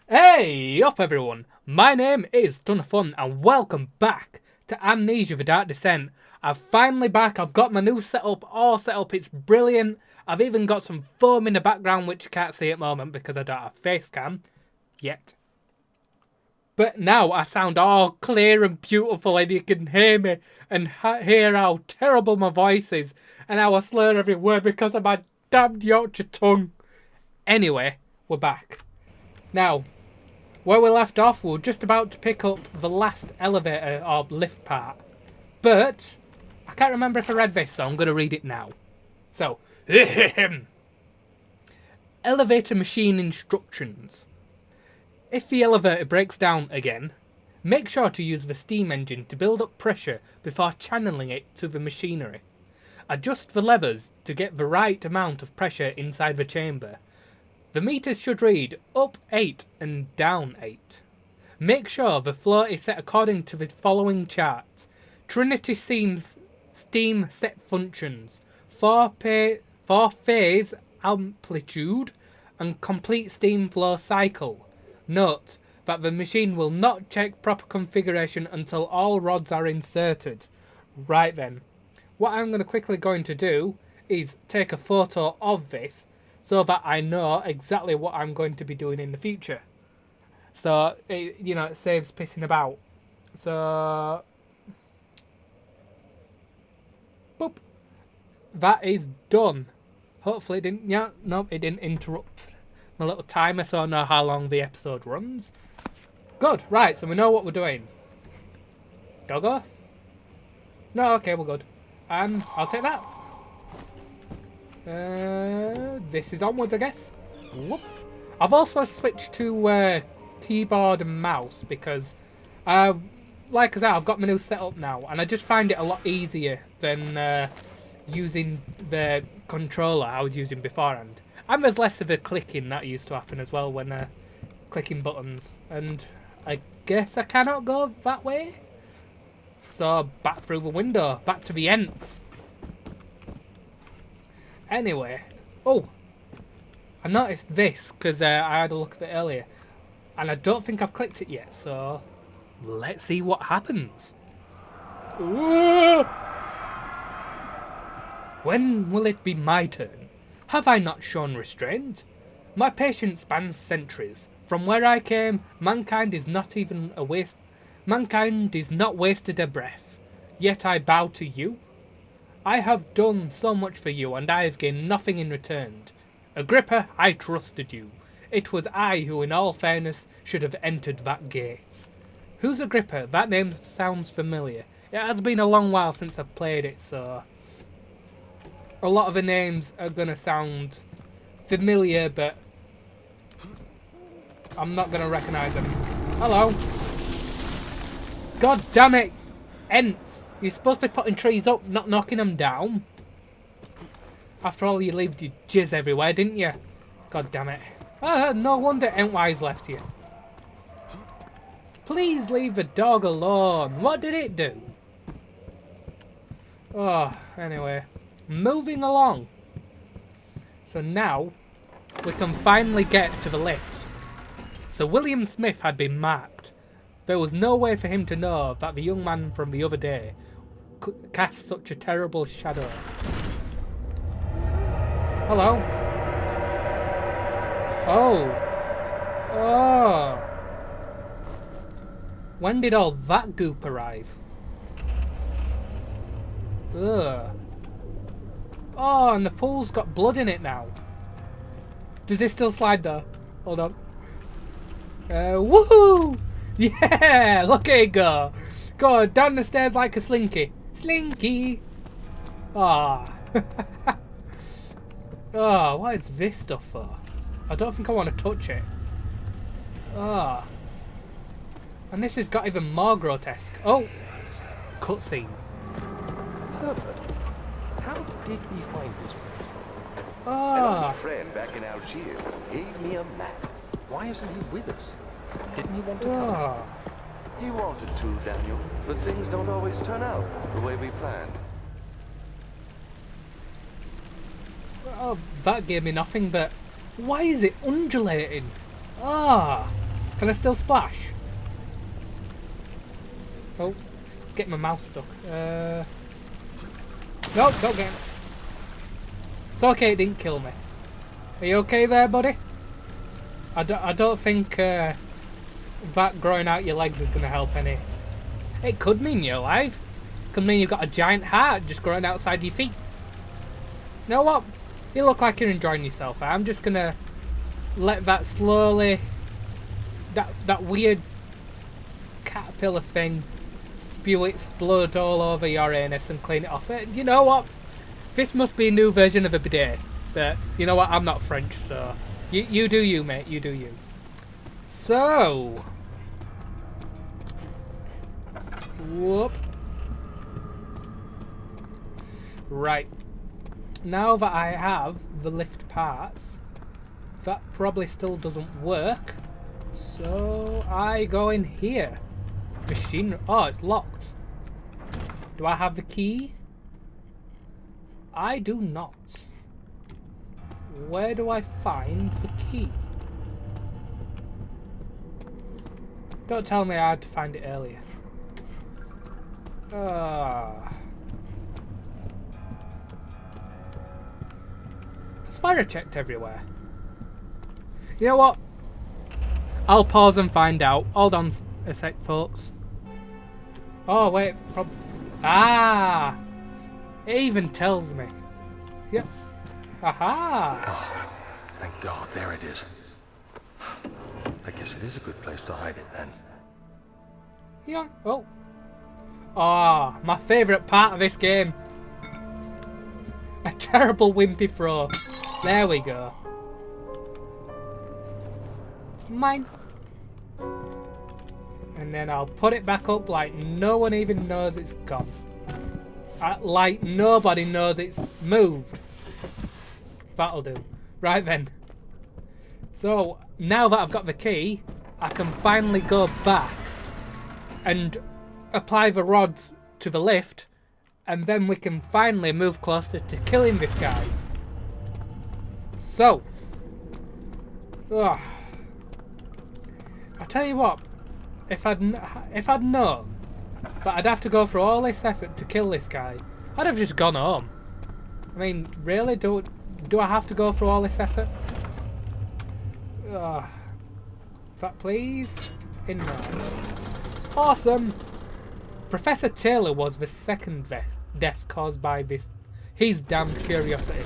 Hey up everyone, my name is TunnO'Fun and welcome back to Amnesia The Dark Descent. I'm finally back, I've got my new setup all set up, it's brilliant. I've even got some foam in the background which you can't see at the moment because I don't have face cam yet. But now I sound all clear and beautiful and you can hear me and hear how terrible my voice is and how I slur every word because of my damned Yorkshire tongue. Anyway, we're back. Now, where we left off, we were just about to pick up the last elevator or lift part. But I can't remember if I read this, so I'm going to read it now. So, elevator machine instructions. If the elevator breaks down again, make sure to use the steam engine to build up pressure before channeling it to the machinery. Adjust the levers to get the right amount of pressure inside the chamber. The meters should read up 8 and down 8. Make sure the flow is set according to the following charts. Trinity steam set functions, 4-phase amplitude and complete steam flow cycle. Note that the machine will not check proper configuration until all rods are inserted. Right then, what I'm quickly going to do is take a photo of this so that I know exactly what I'm going to be doing in the future. So, it saves pissing about. So, boop. That is done. Hopefully it didn't, it didn't interrupt my little timer so I know how long the episode runs. Good, right, so we know what we're doing. Doggo? No, okay, we're good. And I'll take that. This is onwards, I guess. Whoop. I've also switched to keyboard and mouse because, like I said, I've got my new setup now, and I just find it a lot easier than using the controller I was using beforehand. And there's less of the clicking that used to happen as well when clicking buttons. And I guess I cannot go that way. So back through the window, back to the Ents. Anyway, oh, I noticed this because I had a look at it earlier, and I don't think I've clicked it yet, so let's see what happens. Ooh! When will it be my turn? Have I not shown restraint? My patience spans centuries. From where I came, mankind is not wasted a breath. Yet I bow to you. I have done so much for you, and I have gained nothing in return. Agrippa, I trusted you. It was I who, in all fairness, should have entered that gate. Who's Agrippa? That name sounds familiar. It has been a long while since I've played it, so a lot of the names are gonna sound familiar, but I'm not gonna recognise them. Hello. God damn it, Ents. You're supposed to be putting trees up, not knocking them down. After all, you left your jizz everywhere, didn't you? God damn it. No wonder Entwise left you. Please leave the dog alone. What did it do? Oh, anyway. Moving along. So now, we can finally get to the lift. So William Smith had been marked. There was no way for him to know that the young man from the other day could cast such a terrible shadow. Hello? Oh. When did all that goop arrive? Ugh. Oh, and the pool's got blood in it now. Does it still slide though? Hold on. Woohoo! Yeah! Look at it go! Go down the stairs like a slinky. Slinky! Ah. Oh, what is this stuff for? I don't think I want to touch it. Ah. And this has got even more grotesque. Oh! Cutscene. Herbert, how did we find this place? An old friend back in Algiers gave me a map. Why isn't he with us? Didn't he want to come? Ah. He wanted to, Daniel, but things don't always turn out the way we planned. Oh, that gave me nothing, but why is it undulating? Ah. Can I still splash? Oh, get my mouse stuck. No, don't get it. It's okay, it didn't kill me. Are you okay there, buddy? I don't think that growing out your legs is going to help any. It could mean you're alive. It could mean you've got a giant heart just growing outside your feet. You know what? You look like you're enjoying yourself. I'm just going to let that slowly... That weird caterpillar thing spew its blood all over your anus and clean it off it. You know what? This must be a new version of a bidet. But you know what? I'm not French, so you do you, mate. You do you. So, whoop. Right. Now that I have the lift parts, that probably still doesn't work. So I go in here. Machine. Oh, it's locked. Do I have the key? I do not. Where do I find the key? Don't tell me I had to find it earlier. I swear I checked everywhere. You know what? I'll pause and find out. Hold on a sec, folks. Oh, wait. Ah! It even tells me. Yep. Aha! Oh, thank God, there it is. I guess it is a good place to hide it then. Yeah. Oh. Ah, my favourite part of this game. A terrible wimpy throw. There we go. Mine. And then I'll put it back up like no one even knows it's gone. Like nobody knows it's moved. That'll do. Right then. So, now that I've got the key, I can finally go back and apply the rods to the lift, and then we can finally move closer to killing this guy. So, I tell you what, if I'd known that I'd have to go through all this effort to kill this guy, I'd have just gone home. I mean, really, do I have to go through all this effort? That please? In there. Awesome! Professor Taylor was the second death caused by his damned curiosity.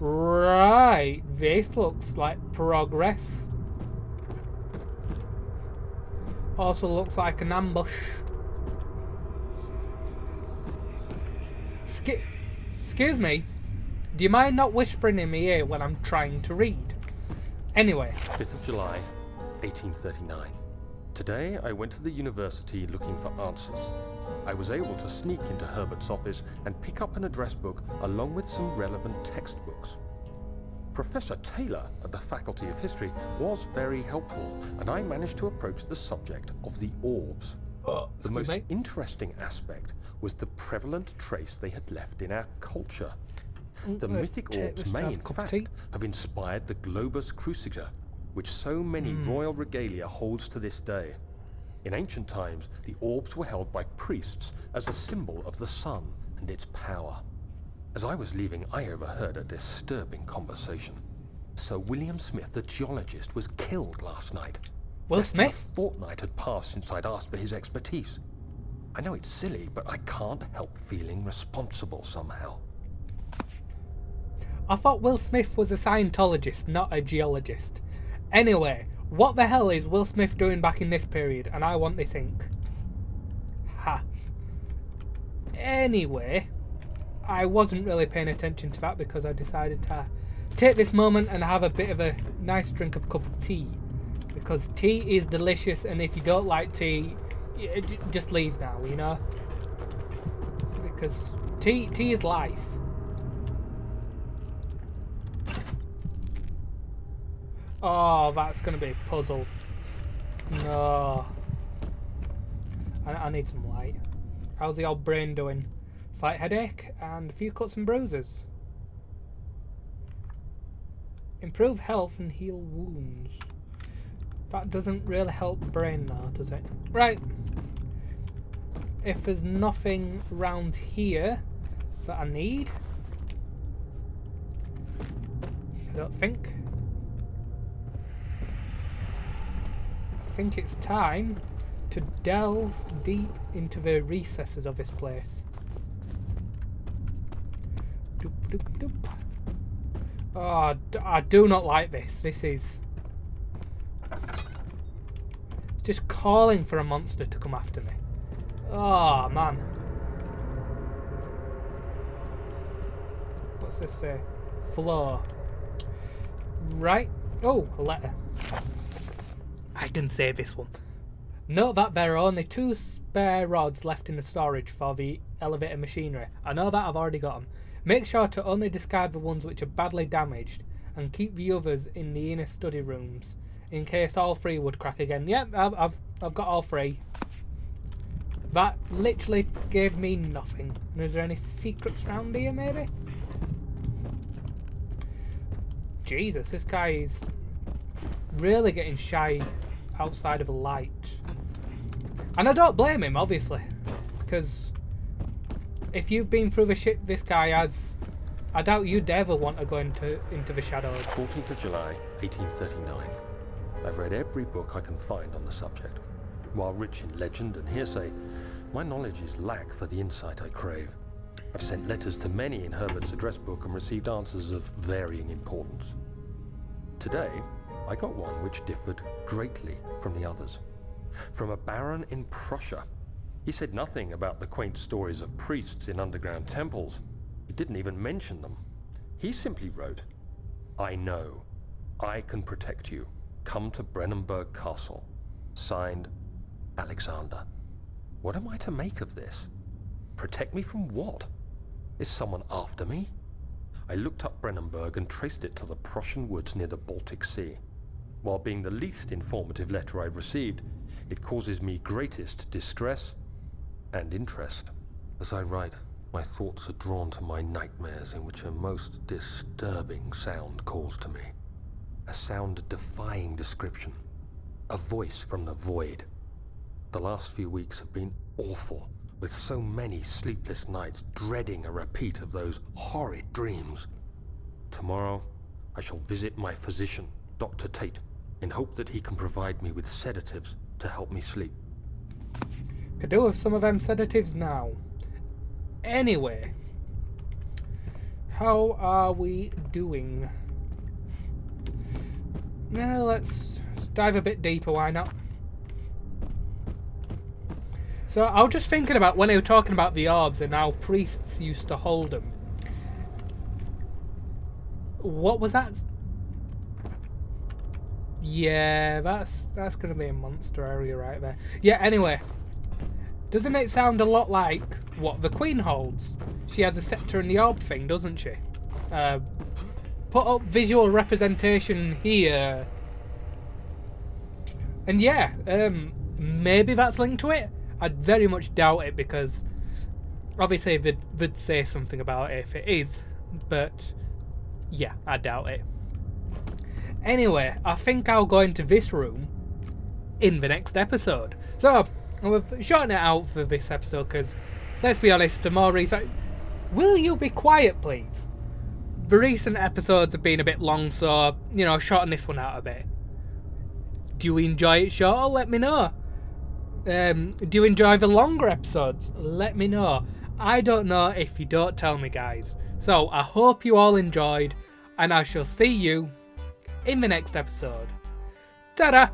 Right, this looks like progress. Also looks like an ambush. Excuse me, do you mind not whispering in my ear when I'm trying to read? Anyway. 5th of July, 1839. Today I went to the university looking for answers. I was able to sneak into Herbert's office and pick up an address book along with some relevant textbooks. Professor Taylor at the Faculty of History was very helpful, and I managed to approach the subject of the orbs. The most interesting aspect was the prevalent trace they had left in our culture. The mythic orbs may, in fact, have inspired the globus cruciger, which so many royal regalia holds to this day. In ancient times, the orbs were held by priests as a symbol of the sun and its power. As I was leaving, I overheard a disturbing conversation. Sir William Smith, the geologist, was killed last night. Will Smith? A fortnight had passed since I'd asked for his expertise. I know it's silly, but I can't help feeling responsible somehow. I thought Will Smith was a Scientologist, not a geologist. Anyway, what the hell is Will Smith doing back in this period? And I want this ink. Ha. Anyway, I wasn't really paying attention to that because I decided to take this moment and have a bit of a nice drink of cup of tea. Because tea is delicious, and if you don't like tea, just leave now, you know? Because tea is life. Oh, that's going to be a puzzle. No. I need some light. How's the old brain doing? Slight headache and a few cuts and bruises. Improve health and heal wounds. That doesn't really help brain now, does it? Right. If there's nothing around here that I need, I don't think. I think it's time to delve deep into the recesses of this place. Doop, doop, doop. Oh, I do not like this. This is just calling for a monster to come after me. Oh, man. What's this say? Floor. Right. Oh, a letter. I can save this one. Note that there are only 2 spare rods left in the storage for the elevator machinery. I know that, I've already got them. Make sure to only discard the ones which are badly damaged and keep the others in the inner study rooms in case all 3 would crack again. Yep, I've got all 3. That literally gave me nothing. Is there any secrets around here, maybe? Jesus, this guy is really getting shy outside of a light. And I don't blame him, obviously, because if you've been through the shit this guy has, I doubt you'd ever want to go into the shadows. 14th of July, 1839. I've read every book I can find on the subject. While rich in legend and hearsay, my knowledge is lack for the insight I crave. I've sent letters to many in Herbert's address book and received answers of varying importance. Today, I got one which differed greatly from the others. From a baron in Prussia. He said nothing about the quaint stories of priests in underground temples. He didn't even mention them. He simply wrote, "I know. I can protect you. Come to Brennenburg Castle. Signed, Alexander." What am I to make of this? Protect me from what? Is someone after me? I looked up Brennenburg and traced it to the Prussian woods near the Baltic Sea. While being the least informative letter I've received, it causes me greatest distress and interest. As I write, my thoughts are drawn to my nightmares in which a most disturbing sound calls to me. A sound defying description. A voice from the void. The last few weeks have been awful, with so many sleepless nights dreading a repeat of those horrid dreams. Tomorrow, I shall visit my physician, Dr. Tate, in hope that he can provide me with sedatives to help me sleep. Could do with some of them sedatives now. Anyway, how are we doing? Now let's dive a bit deeper, why not? So I was just thinking about when they were talking about the orbs and how priests used to hold them. What was that? Yeah, that's gonna be a monster area right there. Yeah, anyway. Doesn't it sound a lot like what the Queen holds? She has a scepter and the orb thing, doesn't she? Put up visual representation here. And yeah, maybe that's linked to it. I'd very much doubt it because obviously they'd say something about it if it is. But yeah, I doubt it. Anyway, I think I'll go into this room in the next episode. So, we've shortened it out for this episode because, let's be honest, the more research... Will you be quiet, please? The recent episodes have been a bit long, so, shorten this one out a bit. Do you enjoy it shorter? Let me know. Do you enjoy the longer episodes? Let me know. I don't know if you don't tell me, guys. So, I hope you all enjoyed, and I shall see you in the next episode. Ta-da!